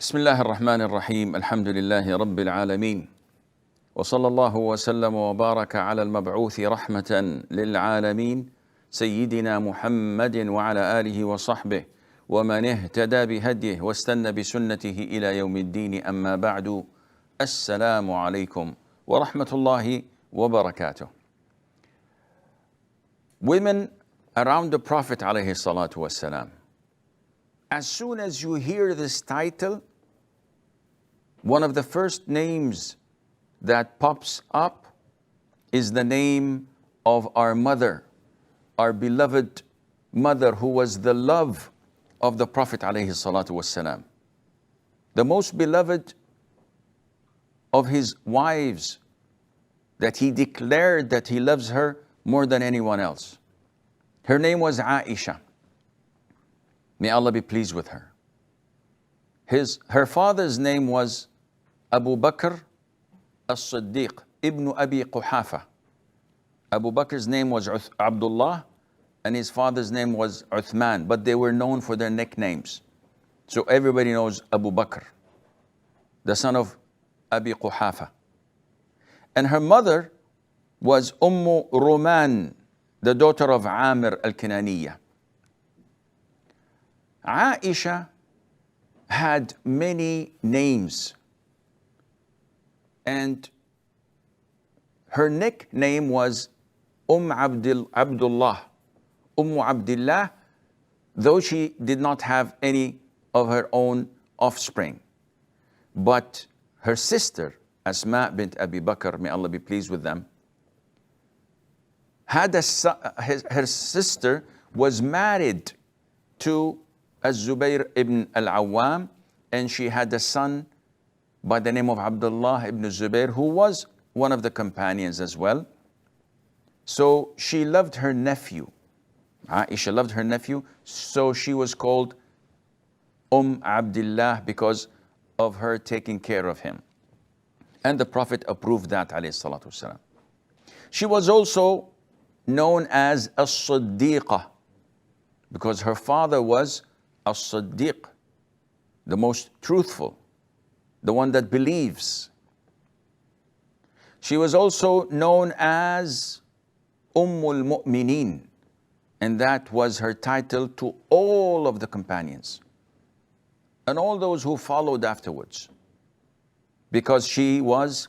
بسم الله الرحمن الرحيم الحمد لله رب العالمين وصلى الله وسلم وبارك على المبعوث رحمة للعالمين سيدنا محمد وعلى آله وصحبه ومن اهتدى بهديه واستنى بسنته إلى يوم الدين. أما بعد، السلام عليكم ورحمة الله وبركاته. Women around the Prophet alayhi salatu wasalam, as soon as you hear this title, one of the first names that pops up is the name of our mother, our beloved mother, who was the love of the Prophet alayhi salatu wasalam, the most beloved of his wives, that he declared that he loves her more than anyone else. Her name was Aisha. May Allah be pleased with her. Her father's name was Abu Bakr as-Siddiq ibn Abi Quhafa. Abu Bakr's name was Abdullah and his father's name was Uthman, but they were known for their nicknames. So everybody knows Abu Bakr, the son of Abi Quhafa. And her mother was Roman, the daughter of Amir al-Kinaniyya. Aisha had many names, and her nickname was Abdullah, Abdullah, though she did not have any of her own offspring. But her sister, Asma bint Abi Bakr, may Allah be pleased with them, had a son. Her sister was married to Az-Zubayr ibn al-Awwam, and she had a son by the name of Abdullah ibn Zubayr, who was one of the companions as well. So she loved her nephew. Aisha loved her nephew, so she was called Abdullah because of her taking care of him. And the Prophet approved that, alayhi salatu wasalam. She was also known as As-Siddiqah because her father was As-Siddiq, the most truthful, the one that believes. She was also known as Mu'mineen, and that was her title to all of the companions and all those who followed afterwards, because she was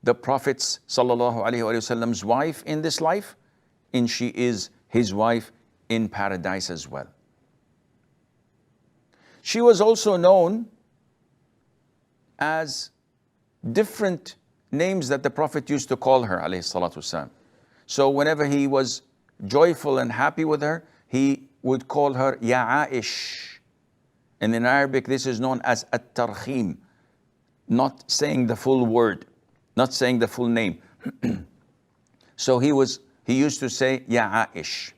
the Prophet's sallallahu alaihi wasallam's wife in this life, and she is his wife in paradise as well. She was also known as different names that the Prophet used to call her, alayhi salatu wasalam. So whenever he was joyful and happy with her, he would call her Ya Aish. And in Arabic, this is known as At-Tarkhim, not saying the full word, not saying the full name. So he used to say Ya Aish.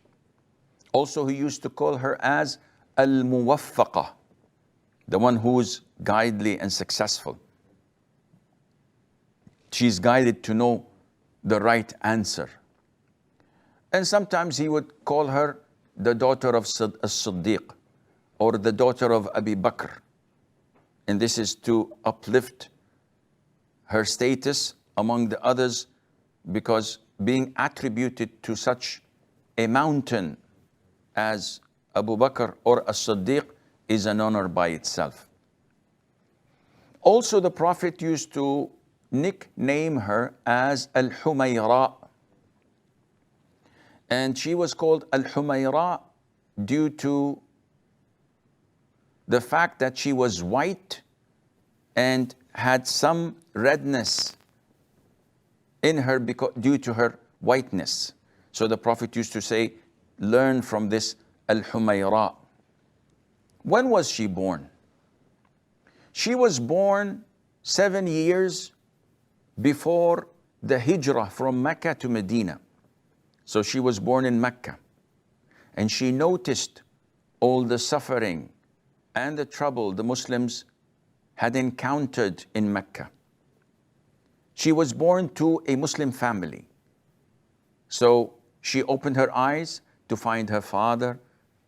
Also, he used to call her as Al-Muwaffaqa, the one who's guidely and successful. She's guided to know the right answer. And sometimes he would call her the daughter of As-Siddiq, or the daughter of Abi Bakr. And this is to uplift her status among the others, because being attributed to such a mountain as Abu Bakr or As-Siddiq is an honor by itself. Also, the Prophet used to nickname her as Al-Humayra. And she was called Al-Humayra due to the fact that she was white and had some redness in her due to her whiteness. So the Prophet used to say, learn from this Al-Humayra. When was she born? She was born 7 years before the hijrah from Mecca to Medina. So she was born in Mecca, and she noticed all the suffering and the trouble the Muslims had encountered in Mecca. She was born to a Muslim family. So she opened her eyes to find her father,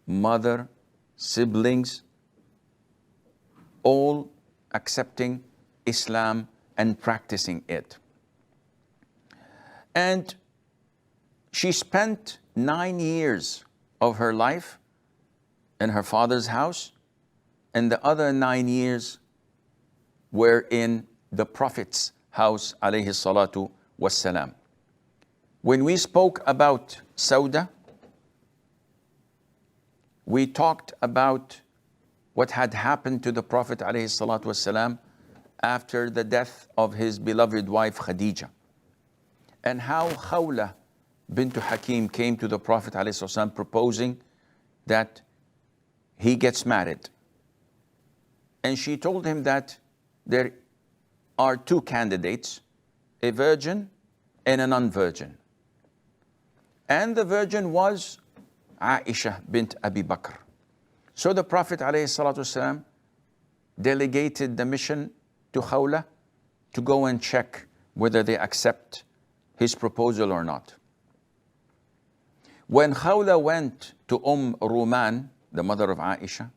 mother, siblings, all accepting Islam and practicing it. And she spent 9 years of her life in her father's house, and the other 9 years were in the Prophet's house, alayhi salatu wassalam. When we spoke about Sauda, we talked about what had happened to the Prophet alayhi salatu wassalam after the death of his beloved wife Khadija, and how Khawla bint Hakeem came to the Prophet alayhi salatu wassalam proposing that he gets married. And she told him that there are two candidates, a virgin and a non-virgin. And the virgin was Aisha bint Abi Bakr. So the Prophet ﷺ delegated the mission to Khawla to go and check whether they accept his proposal or not. When Khawla went to Ruman, the mother of Aisha,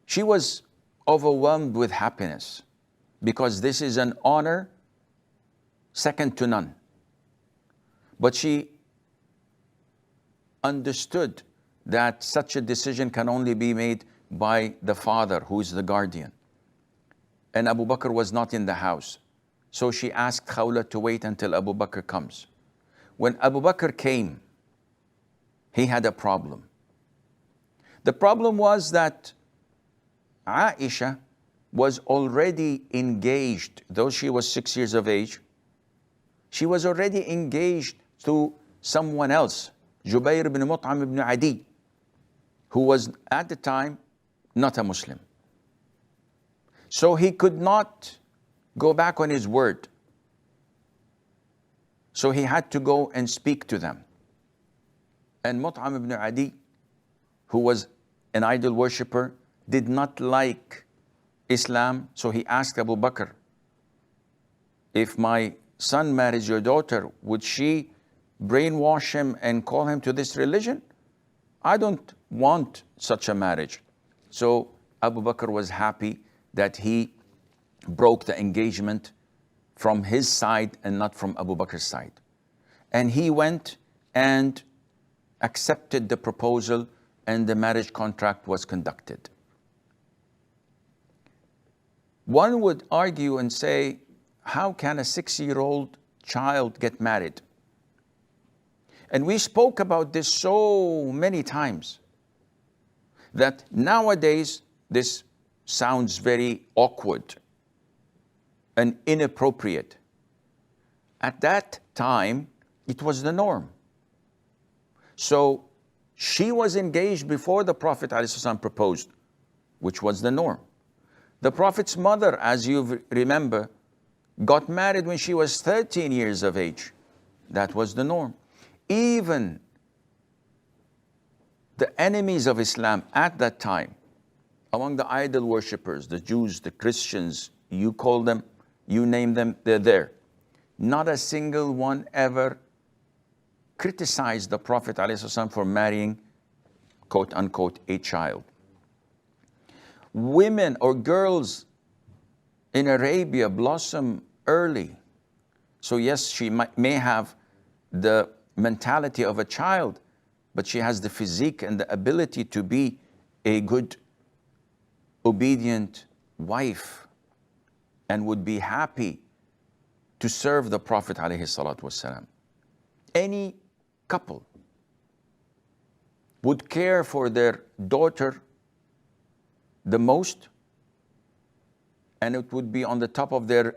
she was overwhelmed with happiness because this is an honor second to none. But she understood that such a decision can only be made by the father, who is the guardian. And Abu Bakr was not in the house. So she asked Khawla to wait until Abu Bakr comes. When Abu Bakr came, he had a problem. The problem was that Aisha was already engaged, though she was 6 years of age, she was already engaged to someone else, Jubayr ibn Mut'am ibn Adi, who was at the time not a Muslim. So he could not go back on his word. So he had to go and speak to them. And Mut'am ibn Adi, who was an idol worshipper, did not like Islam, so he asked Abu Bakr, if my son marries your daughter, would she brainwash him and call him to this religion? I don't want such a marriage. So Abu Bakr was happy that he broke the engagement from his side and not from Abu Bakr's side. And he went and accepted the proposal, and the marriage contract was conducted. One would argue and say, how can a 6-year-old child get married? And we spoke about this so many times that nowadays this sounds very awkward and inappropriate. At that time, it was the norm. So she was engaged before the Prophet ﷺ proposed, which was the norm. The Prophet's mother, as you remember, got married when she was 13 years of age. That was the norm. Even the enemies of Islam at that time, among the idol worshippers, the Jews, the Christians, you call them, you name them, they're there. Not a single one ever criticized the Prophet ﷺ for marrying, quote unquote, a child. Women or girls in Arabia blossom early. So yes, she may have the mentality of a child, but she has the physique and the ability to be a good, obedient wife and would be happy to serve the Prophet ﷺ. Any couple would care for their daughter the most, and it would be on the top of their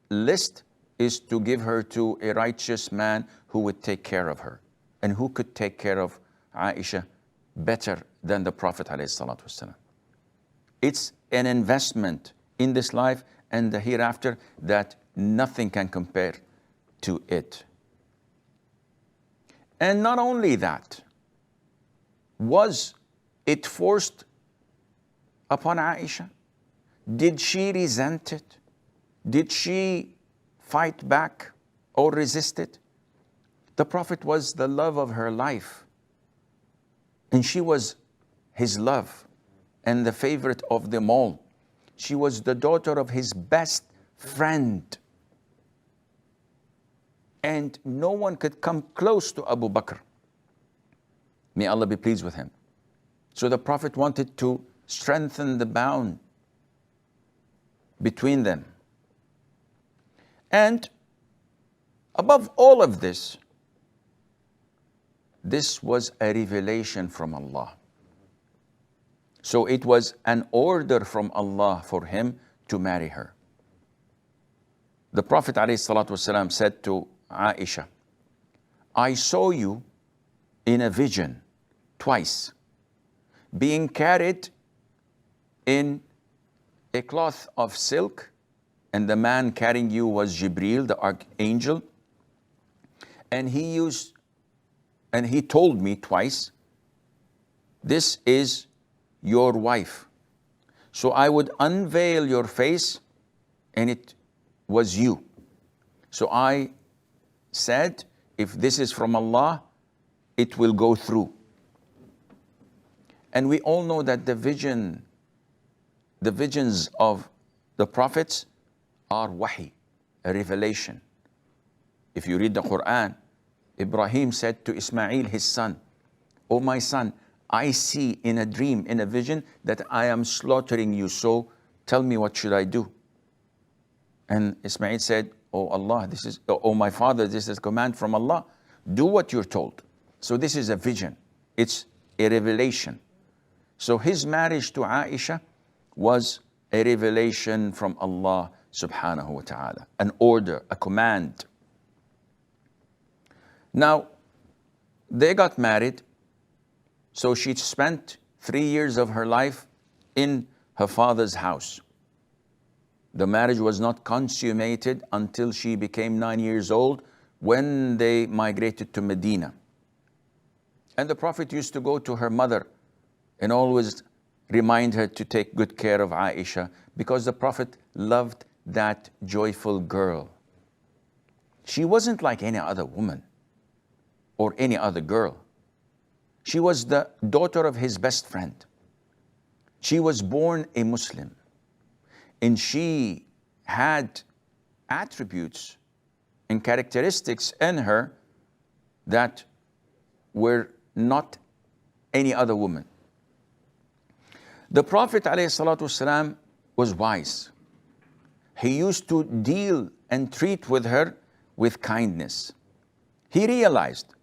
list, is to give her to a righteous man who would take care of her. And who could take care of Aisha better than the Prophet ﷺ? It's an investment in this life and the hereafter that nothing can compare to it. And not only that, was it forced upon Aisha? Did she resent it? Did she fight back or resist it? The Prophet was the love of her life, and she was his love and the favorite of them all. She was the daughter of his best friend. And no one could come close to Abu Bakr. May Allah be pleased with him. So the Prophet wanted to strengthen the bond between them. And above all of this, this was a revelation from Allah. So it was an order from Allah for him to marry her. The Prophet ﷺ said to Aisha, I saw you in a vision twice, being carried in a cloth of silk, and the man carrying you was Jibreel, the archangel, and he told me twice, this is your wife. So I would unveil your face, and it was you. So I said, if this is from Allah, it will go through. And we all know that the visions of the prophets are wahi, a revelation. If you read the Quran, Ibrahim said to Ismail, his son, "Oh my son, I see in a dream, in a vision, that I am slaughtering you, so tell me what should I do?" And Ismail said, "Oh Allah, oh my father, this is a command from Allah. Do what you're told." So this is a vision. It's a revelation. So his marriage to Aisha was a revelation from Allah subhanahu wa ta'ala, an order, a command. Now, they got married, so she spent 3 years of her life in her father's house. The marriage was not consummated until she became 9 years old, when they migrated to Medina. And the Prophet used to go to her mother and always remind her to take good care of Aisha, because the Prophet loved that joyful girl. She wasn't like any other woman or any other girl. She was the daughter of his best friend. She was born a Muslim, and she had attributes and characteristics in her that were not any other woman. The Prophet ﷺ was wise. He used to deal and treat with her with kindness. He realized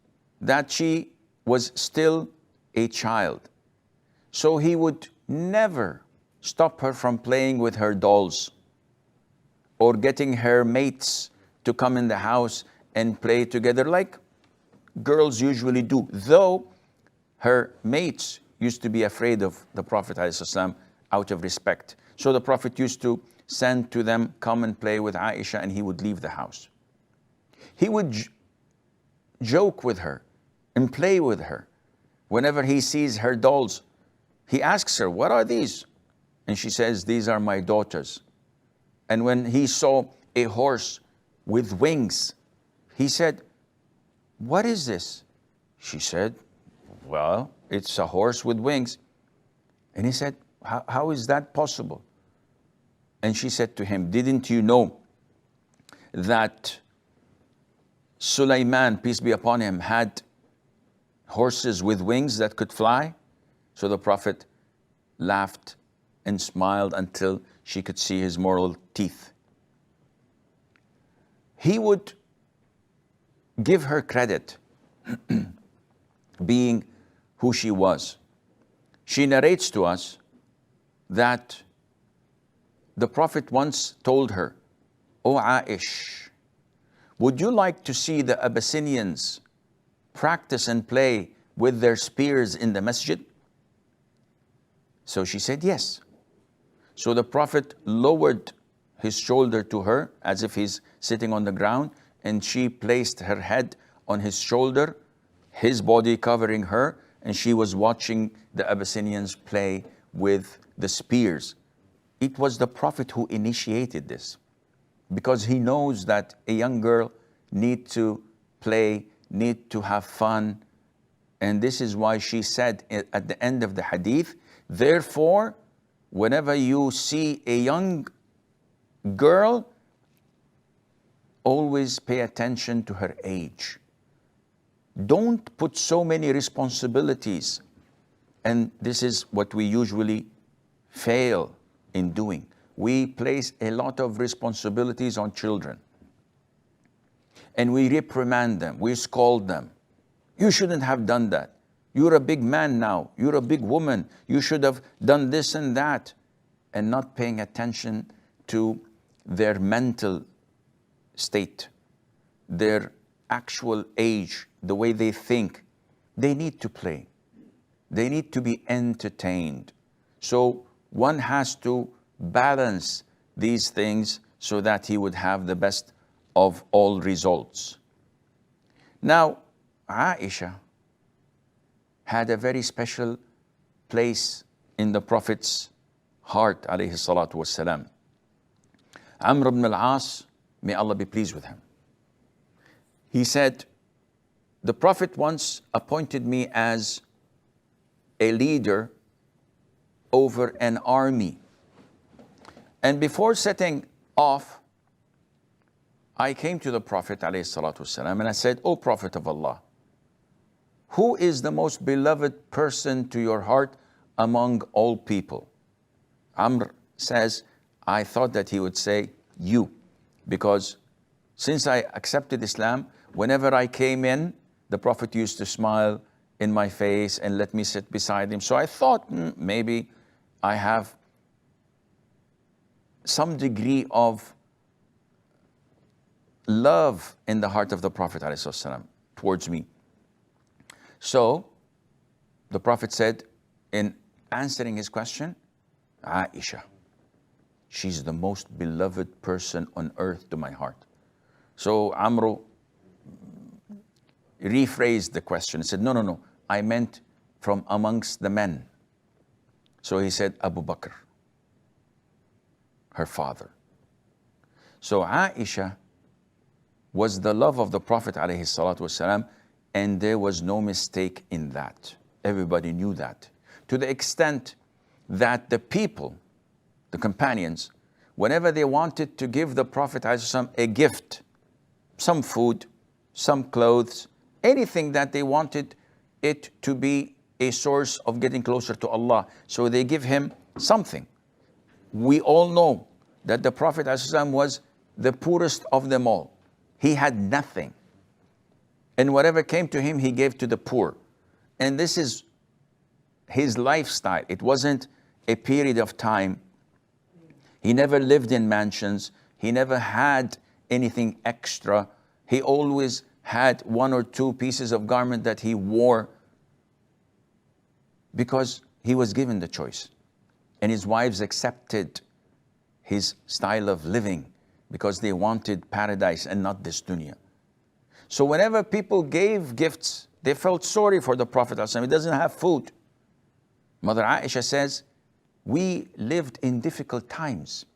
that she was still a child, so he would never stop her from playing with her dolls or getting her mates to come in the house and play together like girls usually do, though her mates used to be afraid of the Prophet ﷺ out of respect. So the Prophet used to send to them, come and play with Aisha, and he would leave the house. He would joke with her and play with her. Whenever he sees her dolls, he asks her, "What are these?" And she says, "These are my daughters." And when he saw a horse with wings, he said, "What is this?" She said, "Well, it's a horse with wings." And he said, how is that possible?" And she said to him, "Didn't you know that Sulaiman, peace be upon him, had horses with wings that could fly?" So the Prophet laughed and smiled until she could see his moral teeth. He would give her credit, being who she was. She narrates to us that the Prophet once told her, "O Aish, would you like to see the Abyssinians practice and play with their spears in the masjid?" So she said yes. So the Prophet lowered his shoulder to her as if he's sitting on the ground, and she placed her head on his shoulder, his body covering her, and she was watching the Abyssinians play with the spears. It was the Prophet who initiated this, because he knows that a young girl needs to play, needs to have fun. And this is why she said at the end of the hadith, "Therefore, whenever you see a young girl, always pay attention to her age. Don't put so many responsibilities. And this is what we usually fail in doing. We place a lot of responsibilities on children. And we reprimand them, we scold them. You shouldn't have done that. You're a big man now. You're a big woman. You should have done this and that. And not paying attention to their mental state, their actual age, the way they think. They need to play. They need to be entertained. So one has to balance these things so that he would have the best of all results. Now, Aisha had a very special place in the Prophet's heart, alayhi salatu wassalam. Amr ibn al-As, may Allah be pleased with him. He said, the Prophet once appointed me as a leader over an army. And before setting off, I came to the Prophet ﷺ and I said, O Prophet of Allah, who is the most beloved person to your heart among all people? Amr says, I thought that he would say, you. Because since I accepted Islam, whenever I came in, the Prophet used to smile in my face and let me sit beside him. So I thought maybe I have some degree of love in the heart of the Prophet ﷺ towards me. So the Prophet said, in answering his question, Aisha, she's the most beloved person on earth to my heart. So Amr rephrased the question and said, no, I meant from amongst the men. So he said, Abu Bakr, her father. So Aisha was the love of the Prophet ﷺ, and there was no mistake in that. Everybody knew that. To the extent that the people, the companions, whenever they wanted to give the Prophet ﷺ a gift, some food, some clothes, anything that they wanted it to be a source of getting closer to Allah, so they give him something. We all know that the Prophet ﷺ was the poorest of them all. He had nothing. And whatever came to him, he gave to the poor. And this is his lifestyle. It wasn't a period of time. He never lived in mansions. He never had anything extra. He always had one or two pieces of garment that he wore because he was given the choice. And his wives accepted his style of living because they wanted paradise and not this dunya. So whenever people gave gifts, they felt sorry for the Prophet ﷺ. He doesn't have food. Mother Aisha says, we lived in difficult times.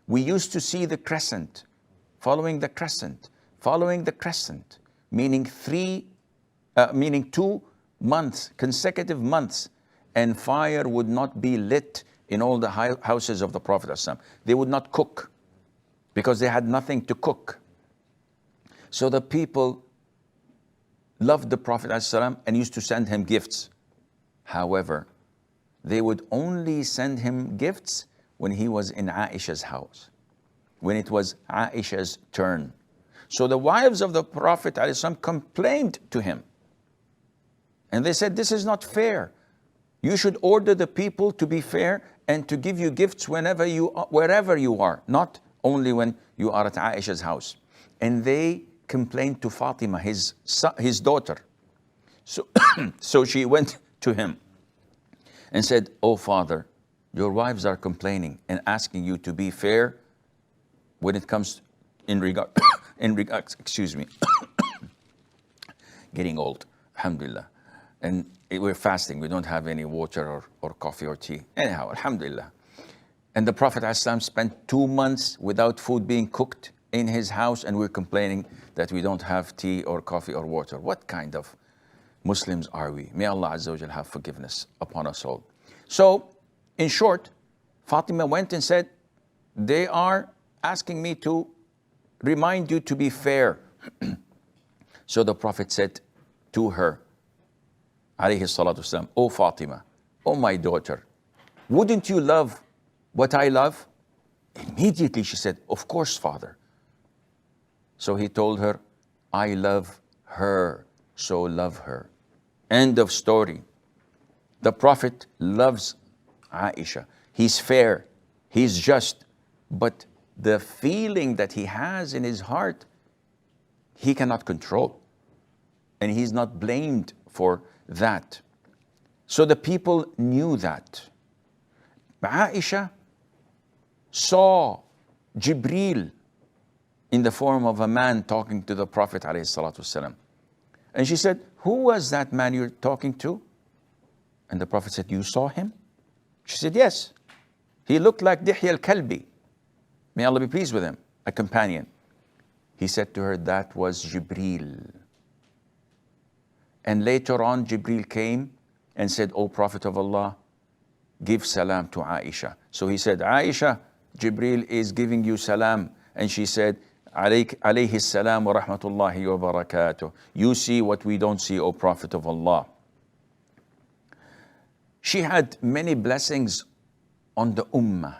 We used to see the crescent, following the crescent, following the crescent, meaning 2 months, consecutive months, and fire would not be lit in all the houses of the Prophet ﷺ. They would not cook because they had nothing to cook. So the people loved the Prophet ﷺ and used to send him gifts. However, they would only send him gifts when he was in Aisha's house, when it was Aisha's turn. So the wives of the Prophet ﷺ complained to him. And they said, this is not fair. You should order the people to be fair and to give you gifts wherever you are, not only when you are at Aisha's house. And they complained to Fatima, his daughter. So she went to him and said, oh father, your wives are complaining and asking you to be fair when it comes in regard, excuse me, getting old, alhamdulillah. And we're fasting, we don't have any water or coffee or tea. Anyhow, alhamdulillah. And the Prophet ﷺ spent 2 months without food being cooked in his house, and we're complaining that we don't have tea or coffee or water. What kind of Muslims are we? May Allah Azza wa Jal have forgiveness upon us all. So, in short, Fatima went and said, they are asking me to remind you to be fair. So the Prophet said to her, alayhi salatu wasalam, "O Fatima, O my daughter, wouldn't you love what I love?" Immediately she said, "Of course, father." So he told her, "I love her, so love her." End of story. The Prophet loves Aisha. He's fair, he's just, but the feeling that he has in his heart, he cannot control. And he's not blamed for that. So the people knew that. Aisha saw Jibreel in the form of a man talking to the Prophet ﷺ. And she said, "Who was that man you're talking to?" And the Prophet said, "You saw him?" She said, "Yes. He looked like Dihya al-Kalbi. May Allah be pleased with him, a companion." He said to her, "That was Jibreel." And later on, Jibreel came and said, "O Prophet of Allah, give salam to Aisha." So he said, "Aisha, Jibreel is giving you salam." And she said, "Alayhi salam wa rahmatullahi wa barakatuh." You see what we don't see, O Prophet of Allah. She had many blessings on the ummah.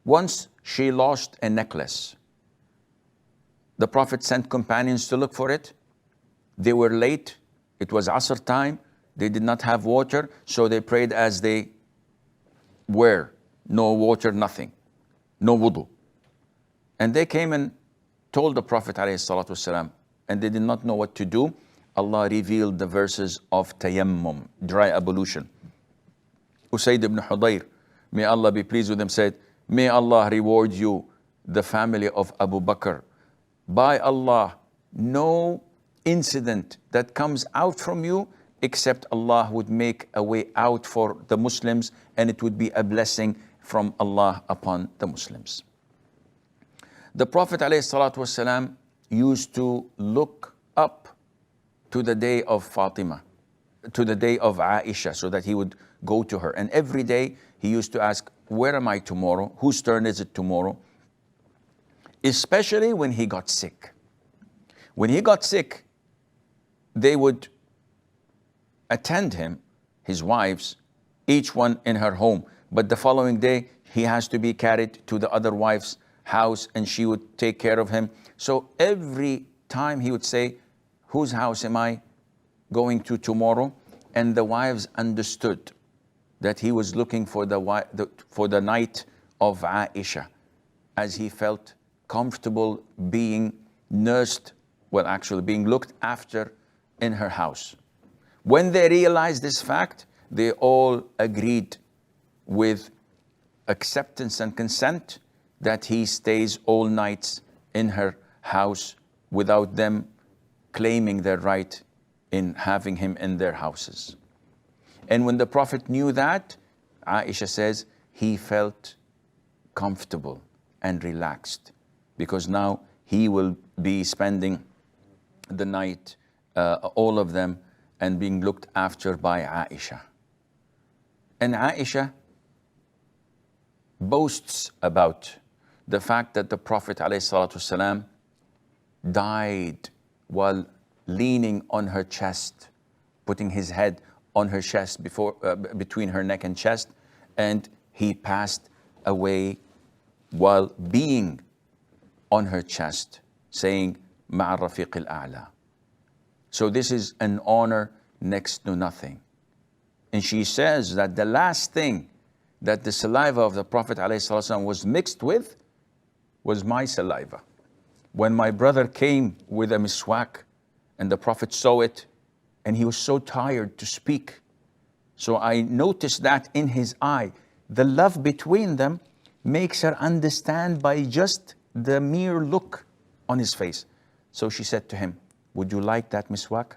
Once she lost a necklace. The Prophet sent companions to look for it. They were late. It was Asr time. They did not have water, so they prayed as they were. No water, nothing. No wudu. And they came and told the Prophet ﷺ, and they did not know what to do. Allah revealed the verses of tayammum, dry ablution. Usayd ibn Hudayr, may Allah be pleased with him, said, "May Allah reward you, the family of Abu Bakr. By Allah, no incident that comes out from you except Allah would make a way out for the Muslims, and it would be a blessing from Allah upon the Muslims." The Prophet ﷺ used to look up to the day of Fatima, to the day of Aisha, so that he would go to her. And every day he used to ask, "Where am I tomorrow? Whose turn is it tomorrow?" Especially when he got sick. When he got sick, they would attend him, his wives, each one in her home. But the following day, he has to be carried to the other wife's house, and she would take care of him. So every time he would say, "Whose house am I going to tomorrow?" And the wives understood that he was looking for the night of Aisha, as he felt comfortable being nursed, well, actually being looked after in her house. When they realized this fact, they all agreed with acceptance and consent that he stays all nights in her house without them claiming their right in having him in their houses. And when the Prophet knew that, Aisha says, he felt comfortable and relaxed, because now he will be spending the night, all of them, and being looked after by Aisha. And Aisha boasts about the fact that the Prophet ﷺ died while leaning on her chest, putting his head on her chest, between her neck and chest, and he passed away while being on her chest, saying, "Ma'a rafiq al-a'la." So this is an honor next to nothing. And she says that the last thing that the saliva of the Prophet ﷺ was mixed with was my saliva. When my brother came with a miswak, and the Prophet saw it, and he was so tired to speak. So I noticed that in his eye. The love between them makes her understand by just the mere look on his face. So she said to him, "Would you like that miswak?"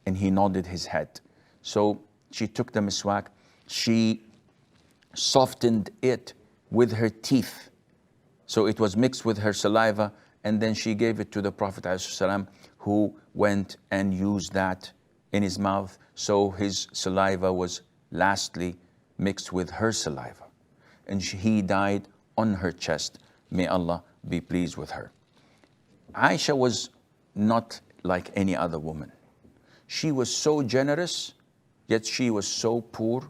And he nodded his head. So she took the miswak, she softened it with her teeth. So it was mixed with her saliva, and then she gave it to the Prophet ﷺ, who went and used that in his mouth. So his saliva was lastly mixed with her saliva. and he died on her chest. May Allah be pleased with her. Aisha was not like any other woman. She was so generous, yet she was so poor.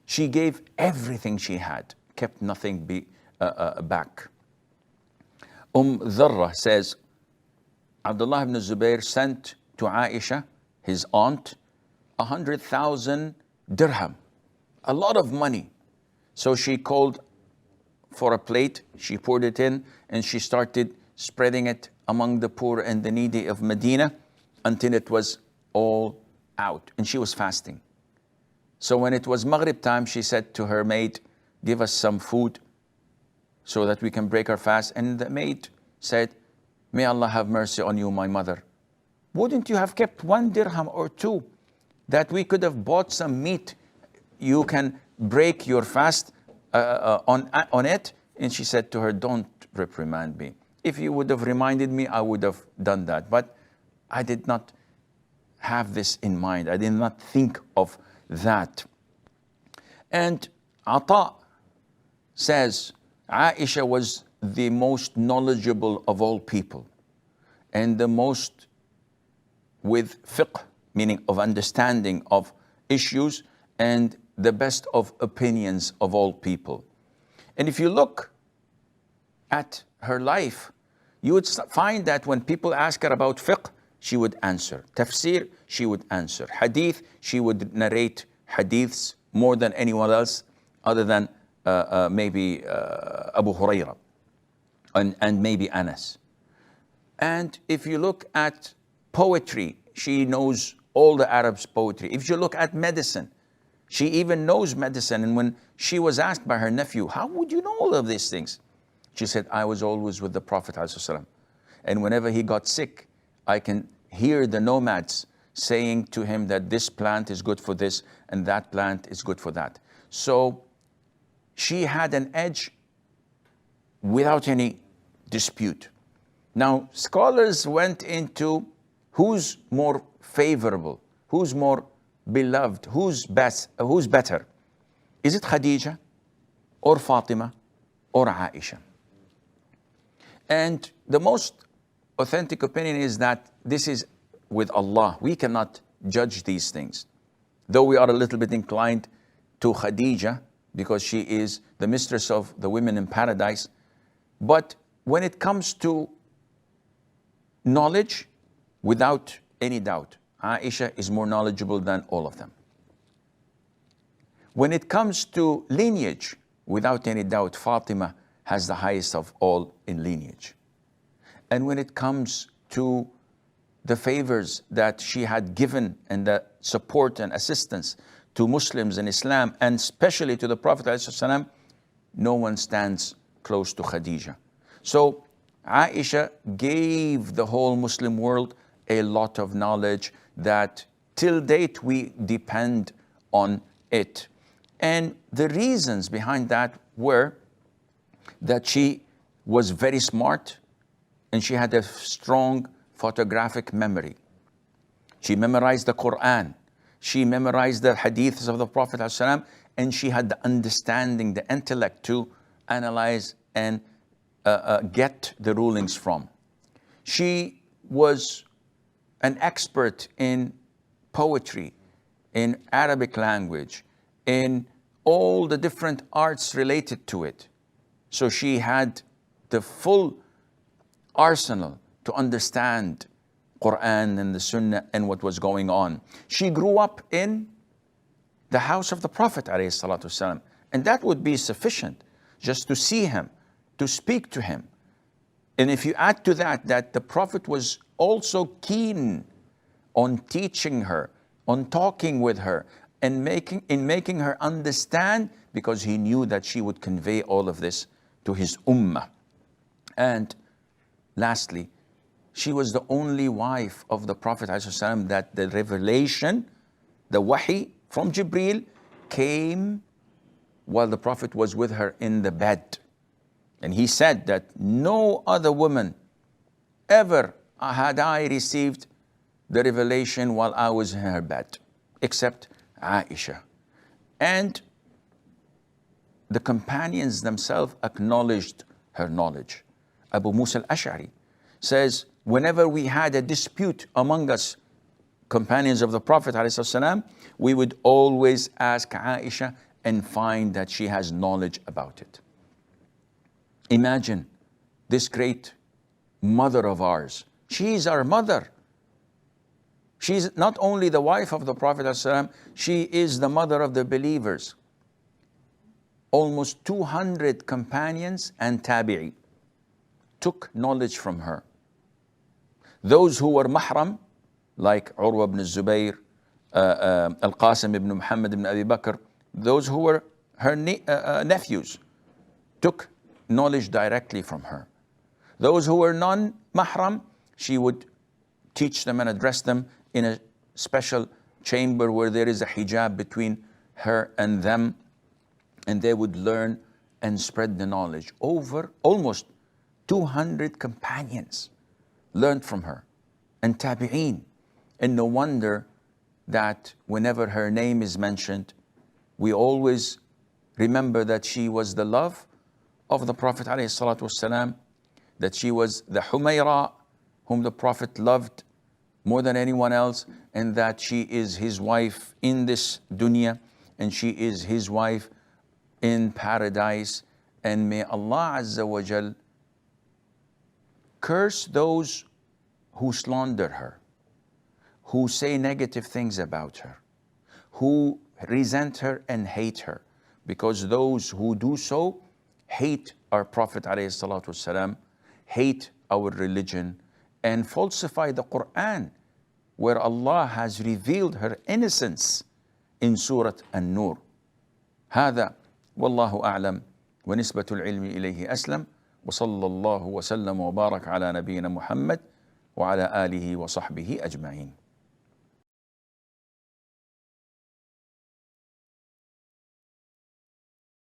She gave everything she had, kept nothing back. Dharra says, Abdullah ibn Zubayr sent to Aisha, his aunt, 100,000 dirham, a lot of money. So she called for a plate, she poured it in, and she started spreading it among the poor and the needy of Medina until it was all out. And she was fasting. So when it was Maghrib time, she said to her maid, give us some food so that we can break our fast. And the maid said, may Allah have mercy on you, my mother. Wouldn't you have kept 1 dirham or 2 that we could have bought some meat? You can break your fast on it. And she said to her, don't reprimand me. If you would have reminded me, I would have done that. But I did not have this in mind. I did not think of that. And Ata says, Aisha was the most knowledgeable of all people and the most with fiqh, meaning of understanding of issues, and the best of opinions of all people. And if you look at her life, you would find that when people ask her about fiqh, she would answer. Tafsir, she would answer. Hadith, she would narrate hadiths more than anyone else other than maybe Abu Hurairah and maybe Anas. And if you look at poetry, she knows all the Arabs' poetry. If you look at medicine, she even knows medicine. And when she was asked by her nephew, how would you know all of these things? She said, I was always with the Prophet ﷺ. And whenever he got sick, I can hear the nomads saying to him that this plant is good for this and that plant is good for that. So she had an edge without any dispute. Now, scholars went into who's more favorable, who's more beloved, who's better. Is it Khadija or Fatima or Aisha? And the most authentic opinion is that this is with Allah. We cannot judge these things. Though we are a little bit inclined to Khadija because she is the mistress of the women in paradise. But when it comes to knowledge, without any doubt, Aisha is more knowledgeable than all of them. When it comes to lineage, without any doubt, Fatima has the highest of all in lineage. And when it comes to the favors that she had given and the support and assistance to Muslims in Islam, and especially to the Prophet ﷺ, no one stands close to Khadija. So Aisha gave the whole Muslim world a lot of knowledge that till date we depend on it. And the reasons behind that were that she was very smart and she had a strong photographic memory. She memorized the Quran. She memorized the hadiths of the Prophet ﷺ, and she had the understanding, the intellect to analyze and get the rulings from. She was an expert in poetry, in Arabic language, in all the different arts related to it. So she had the full arsenal to understand Quran and the Sunnah and what was going on. She grew up in the house of the Prophet ﷺ, and that would be sufficient just to see him, to speak to him. And if you add to that, that the Prophet was also keen on teaching her, on talking with her, and making her understand, because he knew that she would convey all of this to his ummah. And lastly, she was the only wife of the Prophet ﷺ that the revelation, the wahi from Jibreel, came while the Prophet was with her in the bed. And he said that no other woman ever had I received the revelation while I was in her bed, except Aisha. And the companions themselves acknowledged her knowledge. Abu Musa al-Ash'ari says, whenever we had a dispute among us, companions of the Prophet ﷺ, we would always ask Aisha and find that she has knowledge about it. Imagine this great mother of ours. She is our mother. She's not only the wife of the Prophet ﷺ, she is the mother of the believers. Almost 200 companions and tabi'i took knowledge from her. Those who were mahram, like Urwa ibn Zubayr, Al-Qasim ibn Muhammad ibn Abi Bakr, those who were her nephews, took knowledge directly from her. Those who were non-mahram, she would teach them and address them in a special chamber where there is a hijab between her and them, and they would learn and spread the knowledge. Over almost 200 companions learned from her, and tabi'een. And no wonder that whenever her name is mentioned, we always remember that she was the love of the Prophet ﷺ, that she was the Humayra, whom the Prophet loved more than anyone else, and that she is his wife in this dunya, and she is his wife in paradise. And may Allah Azza wa Jal curse those who slander her, who say negative things about her, who resent her and hate her, because those who do so hate our Prophet ﷺ, hate our religion, and falsify the Quran, where Allah has revealed her innocence in Surah An-Nur. هذا والله أعلم ونسبة العلم إليه أسلم وصلى الله وسلم وبارك على نبينا محمد وعلى آله وصحبه أجمعين.